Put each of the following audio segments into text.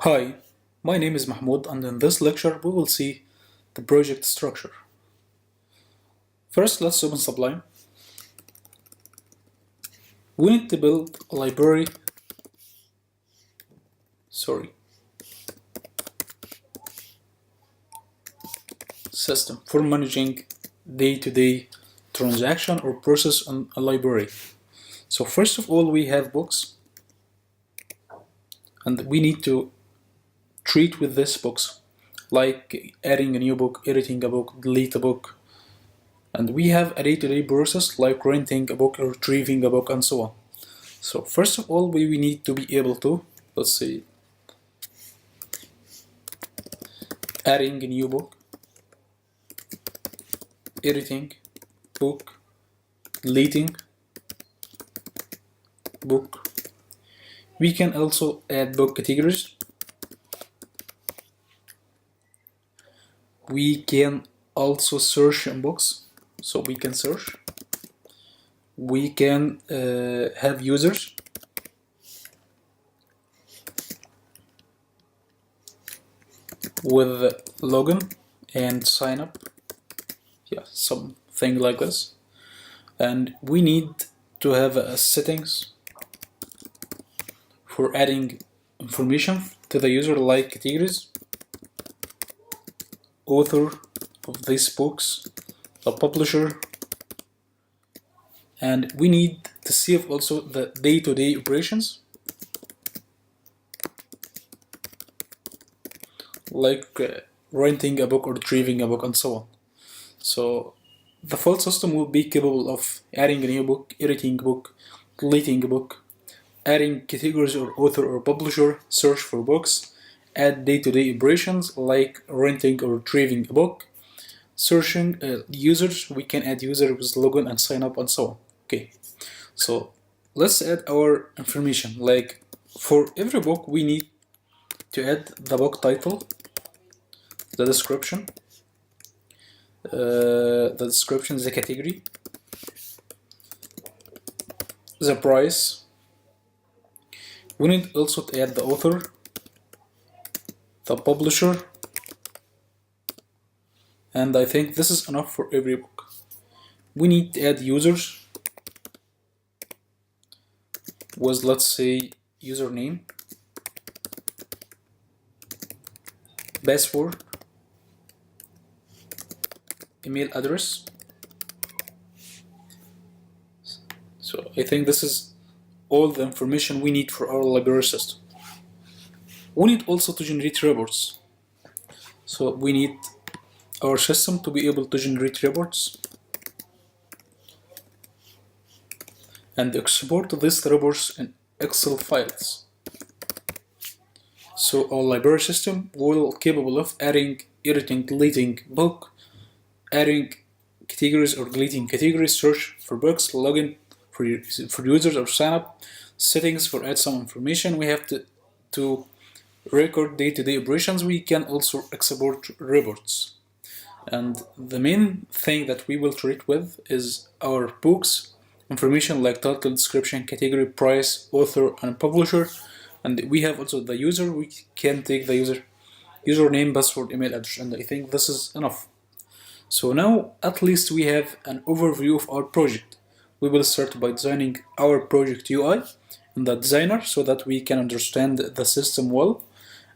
Hi, my name is Mahmoud, and in this lecture we will see the project structure. First, let's open Sublime. We need to build a library system for managing day-to-day transaction or process on a library. So first of all, we have books, and we need to treat with this books, like adding a new book, editing a book, delete a book. And we have a day-to-day process like renting a book, retrieving a book, and so on. So first of all, we need to be able to, let's say, adding a new book, editing book, deleting book. We can also add book categories. We can also search in books, so we can search. We can have users. With login and sign up, something like this. And we need to have settings for adding information to the user, like categories, author of these books, the publisher, and we need to save also the day-to-day operations, like renting a book or retrieving a book and so on. So the full system will be capable of adding a new book, editing a book, deleting a book, adding categories or author or publisher, search for books, add day-to-day operations like renting or retrieving a book, searching users. We can add user with login and sign up and so on. Okay, so let's add our information. Like for every book, we need to add the book title, the description, the category, the price. We need also to add the author, the publisher, and I think this is enough for every book. We need to add users with, let's say, username, password, email address. So I think this is all the information we need for our library system. We need also to generate reports. So we need our system to be able to generate reports and export these reports in Excel files. So our library system will be capable of adding, editing, deleting book, adding categories or deleting categories, search for books, login for users or sign up, settings for add some information. We have to record day-to-day operations. We can also export reports. And the main thing that we will treat with is our books information, like title, description, category, price, author, and publisher. And we have also the user. We can take the username, password, email address, and I think this is enough. So now at least we have an overview of our project. We will start by designing our project UI in the designer so that we can understand the system well,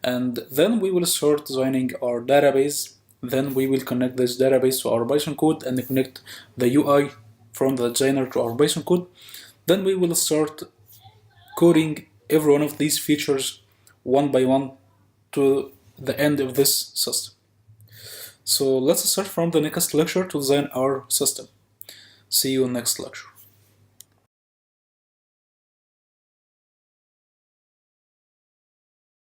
and then we will start designing our database. Then we will connect this database to our Python code and connect the UI from the designer to our Python code. Then we will start coding every one of these features one by one to the end of this system. So let's start from the next lecture to design our system. See you in next lecture.